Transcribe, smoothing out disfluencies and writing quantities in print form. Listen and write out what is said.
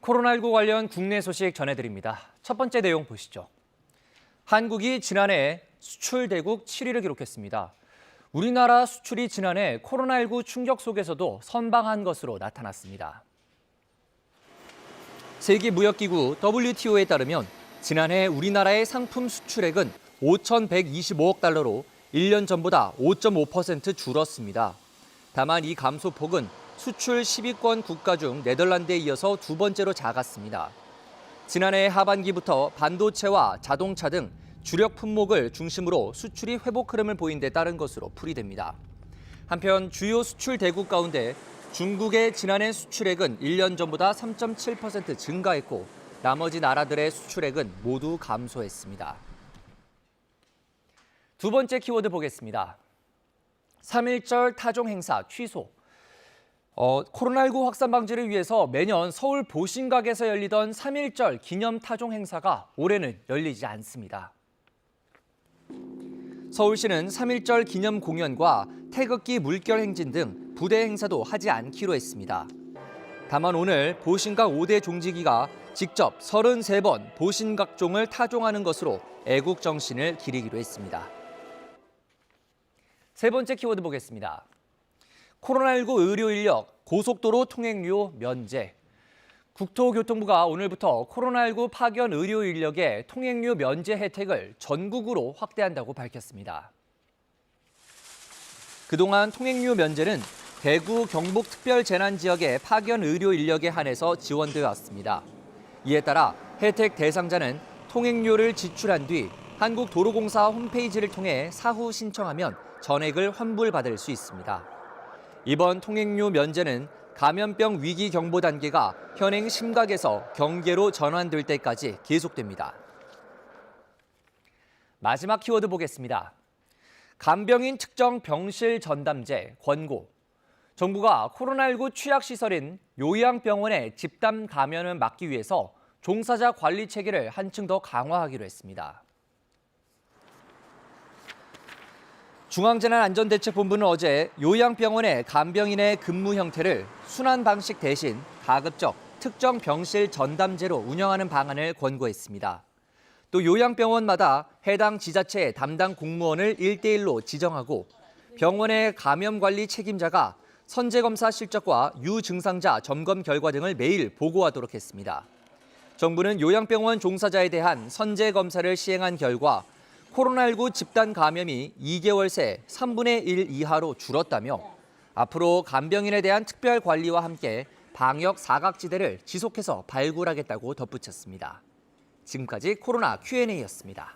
코로나19 관련 국내 소식 전해드립니다. 첫 번째 내용 보시죠. 한국이 지난해 수출 대국 7위를 기록했습니다. 우리나라 수출이 지난해 코로나19 충격 속에서도 선방한 것으로 나타났습니다. 세계무역기구 WTO에 따르면 지난해 우리나라의 상품 수출액은 5,125억 달러로 1년 전보다 5.5% 줄었습니다. 다만 이 감소폭은 수출 10위권 국가 중 네덜란드에 이어서 두 번째로 작았습니다. 지난해 하반기부터 반도체와 자동차 등 주력 품목을 중심으로 수출이 회복 흐름을 보인 데 따른 것으로 풀이됩니다. 한편 주요 수출 대국 가운데 중국의 지난해 수출액은 1년 전보다 3.7% 증가했고 나머지 나라들의 수출액은 모두 감소했습니다. 두 번째 키워드 보겠습니다. 3.1절 타종 행사 취소. 코로나19 확산 방지를 위해서 매년 서울 보신각에서 열리던 3.1절 기념 타종 행사가 올해는 열리지 않습니다. 서울시는 3.1절 기념 공연과 태극기 물결 행진 등 부대 행사도 하지 않기로 했습니다. 다만 오늘 보신각 5대 종지기가 직접 33번 보신각종을 타종하는 것으로 애국 정신을 기리기로 했습니다. 세 번째 키워드 보겠습니다. 코로나19 의료 인력, 고속도로 통행료 면제. 국토교통부가 오늘부터 코로나19 파견 의료 인력의 통행료 면제 혜택을 전국으로 확대한다고 밝혔습니다. 그동안 통행료 면제는 대구, 경북 특별재난지역의 파견 의료 인력에 한해서 지원되어 왔습니다. 이에 따라 혜택 대상자는 통행료를 지출한 뒤 한국도로공사 홈페이지를 통해 사후 신청하면 전액을 환불받을 수 있습니다. 이번 통행료 면제는 감염병 위기 경보 단계가 현행 심각에서 경계로 전환될 때까지 계속됩니다. 마지막 키워드 보겠습니다. 간병인 특정 병실 전담제 권고. 정부가 코로나19 취약시설인 요양병원의 집단 감염을 막기 위해서 종사자 관리 체계를 한층 더 강화하기로 했습니다. 중앙재난안전대책본부는 어제 요양병원의 간병인의 근무 형태를 순환 방식 대신 가급적 특정 병실 전담제로 운영하는 방안을 권고했습니다. 또 요양병원마다 해당 지자체 담당 공무원을 1대1로 지정하고 병원의 감염관리 책임자가 선제검사 실적과 유증상자 점검 결과 등을 매일 보고하도록 했습니다. 정부는 요양병원 종사자에 대한 선제검사를 시행한 결과 코로나19 집단 감염이 2개월 새 3분의 1 이하로 줄었다며 앞으로 간병인에 대한 특별 관리와 함께 방역 사각지대를 지속해서 발굴하겠다고 덧붙였습니다. 지금까지 코로나 Q&A였습니다.